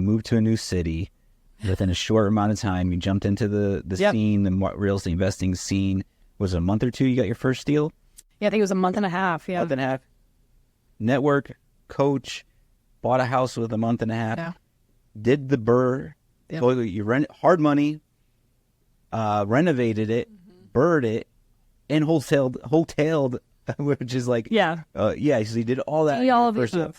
moved to a new city. Within a short amount of time, you jumped into the scene, the real estate investing scene. Was it a month or two you got your first deal? Yeah, I think it was a month and a half. Yeah. Month and a half. Network, coach, bought a house with a month and a half. Yeah. Did the burr. Yep. You rent hard money, renovated it, burred it, and wholetailed, which is like, Yeah. So you did all that. all of first it.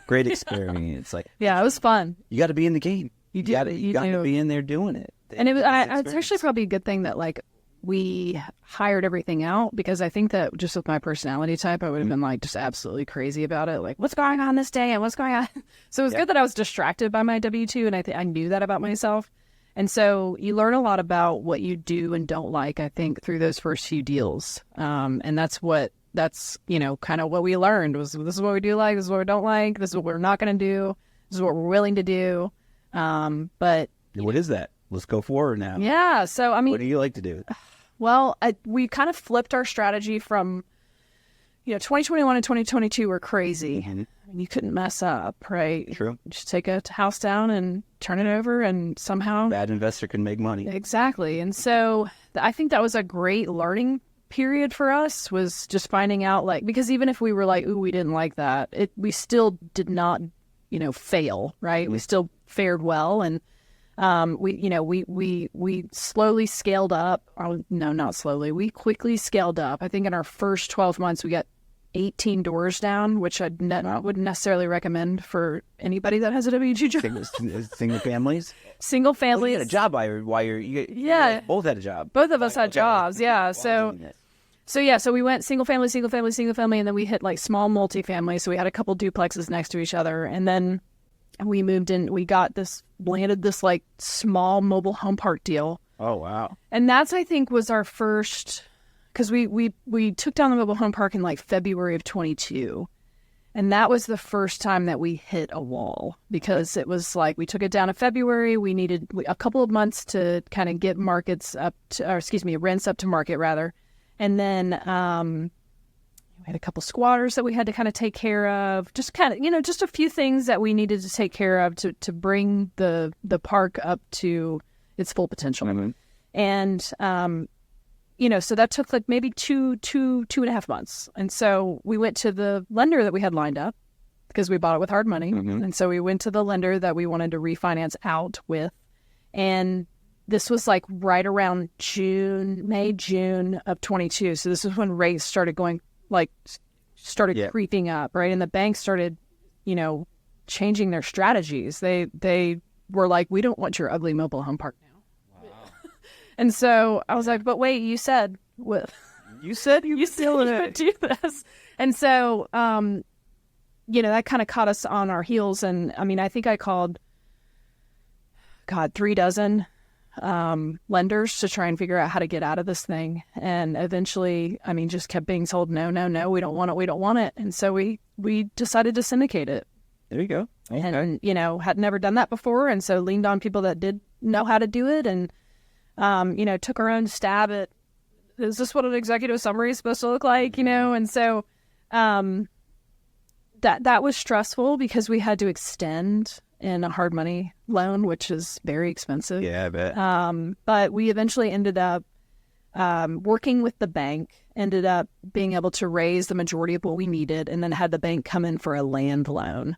Great experience. Like, Yeah, it was fun. you got to be in the game. You got to do. be in there doing it. And it's actually probably a good thing that like we hired everything out, because I think that just with my personality type, I would have been like just absolutely crazy about it. Like, what's going on this day and what's going on? So it was good that I was distracted by my W-2, and I knew that about myself. And so you learn a lot about what you do and don't like, I think, through those first few deals. And that's kind of what we learned was, this is what we do like, this is what we don't like, this is what we're not going to do, this is what we're willing to do. But what is that? Let's go forward now. Yeah. So, I mean, what do you like to do? Well, we kind of flipped our strategy from, 2021 and 2022 were crazy. Mm-hmm. I mean, you couldn't mess up, right? True. Just take a house down and turn it over, and somehow Bad investor can make money. Exactly. And so I think that was a great learning period for us, was just finding out, like, because even if we were like, ooh, we didn't like that, we still did not, fail, right? We still fared well. And we slowly scaled up. Oh, no, not slowly. We quickly scaled up. I think in our first 12 months, we got 18 doors down, which I wouldn't necessarily recommend for anybody that has a W-2 job. Single families? Single families. Well, you had a job while you both had a job. Both of us had jobs, yeah. So we went single family, and then we hit like small multifamily. So we had a couple duplexes next to each other, and then we moved in. We landed this like small mobile home park deal. Oh wow! And that's, I think, was our first, because we took down the mobile home park in like February of 22, and that was the first time that we hit a wall, because it was like we took it down in February. We needed a couple of months to kind of get rents up to market rather. And then we had a couple squatters that we had to kind of take care of, just kind of, just a few things that we needed to take care of to bring the park up to its full potential. Mm-hmm. And, so that took like maybe two and a half months. And so we went to the lender that we had lined up, because we bought it with hard money. Mm-hmm. And so we went to the lender that we wanted to refinance out with. And this was like right around May, June of 22. So this is when rates started creeping up, right? And the banks started, changing their strategies. They were like, we don't want your ugly mobile home park now. Wow. And so I was like, but wait, you said you still would do this. And so, that kind of caught us on our heels. And I mean, I think I called, 3 dozen lenders to try and figure out how to get out of this thing. And eventually, just kept being told, no, we don't want it. And so we decided to syndicate it. There you go. Okay. And, had never done that before. And so leaned on people that did know how to do it, and, took our own stab at, is this what an executive summary is supposed to look like? And so, that was stressful, because we had to extend in a hard money loan, which is very expensive. Yeah, I bet. But we eventually ended up working with the bank, ended up being able to raise the majority of what we needed, and then had the bank come in for a land loan.